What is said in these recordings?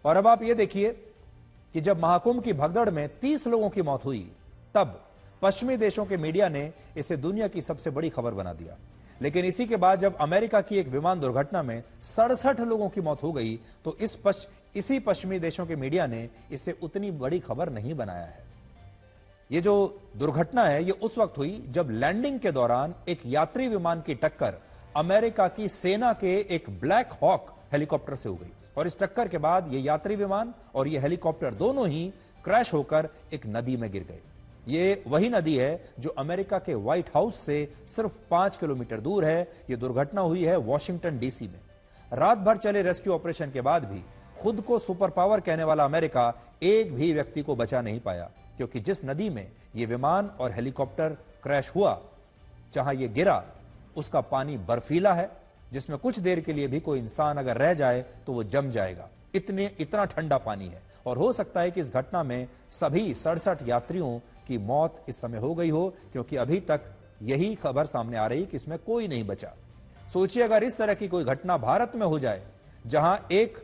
और अब आप ये देखिए कि जब महाकुंभ की भगदड़ में 30 लोगों की मौत हुई, तब पश्चिमी देशों के मीडिया ने इसे दुनिया की सबसे बड़ी खबर बना दिया। लेकिन इसी के बाद जब अमेरिका की एक विमान दुर्घटना में 67 लोगों की मौत हो गई, तो इसी पश्चिमी देशों के मीडिया ने इसे उतनी बड़ी खबर नहीं बनाया है। ये जो दुर्घटना है, ये उस वक्त हुई जब लैंडिंग के दौरान एक यात्री विमान की टक्कर अमेरिका की सेना के एक ब्लैक हॉक हेलीकॉप्टर से हो गई। और इस टक्कर के बाद ये यात्री विमान और ये हेलीकॉप्टर दोनों ही क्रैश होकर एक नदी में गिर गए। ये वही नदी है जो अमेरिका के व्हाइट हाउस से सिर्फ 5 किलोमीटर दूर है। ये दुर्घटना हुई है वॉशिंगटन डीसी में। रात भर चले रेस्क्यू ऑपरेशन के बाद भी खुद को सुपर पावर कहने वाला अमेरिका एक भी व्यक्ति को बचा नहीं पाया, क्योंकि जिस नदी में यह विमान और हेलीकॉप्टर क्रैश हुआ, जहां यह गिरा, उसका पानी बर्फीला है, जिसमें कुछ देर के लिए भी कोई इंसान अगर रह जाए तो वो जम जाएगा। इतना ठंडा पानी है। और हो सकता है कि इस घटना में सभी 67 यात्रियों की मौत इस समय हो गई हो, क्योंकि अभी तक यही खबर सामने आ रही कि इसमें कोई नहीं बचा। सोचिए अगर इस तरह की कोई घटना भारत में हो जाए, जहां एक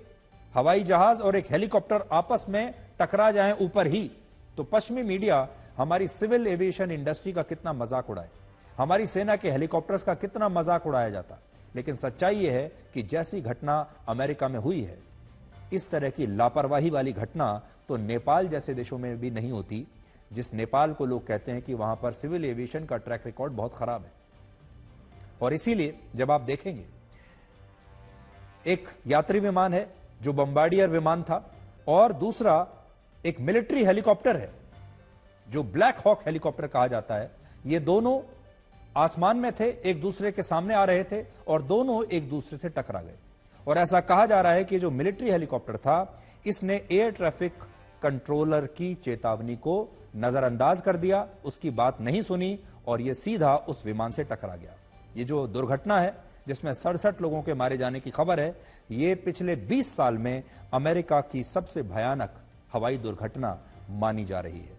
हवाई जहाज और एक हेलीकॉप्टर आपस में टकरा जाएं ऊपर ही, तो पश्चिमी मीडिया हमारी सिविल एविएशन इंडस्ट्री का कितना मजाक उड़ाए, हमारी सेना के हेलीकॉप्टर्स का कितना मजाक उड़ाया जाता। लेकिन सच्चाई यह है कि जैसी घटना अमेरिका में हुई है, इस तरह की लापरवाही वाली घटना तो नेपाल जैसे देशों में भी नहीं होती, जिस नेपाल को लोग कहते हैं कि वहां पर सिविल एविएशन का ट्रैक रिकॉर्ड बहुत खराब है। और इसीलिए जब आप देखेंगे, एक यात्री विमान है जो बम्बार्डियर विमान था, और दूसरा एक मिलिट्री हेलीकॉप्टर है जो ब्लैक हॉक हेलीकॉप्टर कहा जाता है। ये दोनों आसमान में थे, एक दूसरे के सामने आ रहे थे और दोनों एक दूसरे से टकरा गए। और ऐसा कहा जा रहा है कि जो मिलिट्री हेलीकॉप्टर था, इसने एयर ट्रैफिक कंट्रोलर की चेतावनी को नजरअंदाज कर दिया, उसकी बात नहीं सुनी और यह सीधा उस विमान से टकरा गया। ये जो दुर्घटना है जिसमें 67 लोगों के मारे जाने की खबर है, ये पिछले 20 साल में अमेरिका की सबसे भयानक हवाई दुर्घटना मानी जा रही है।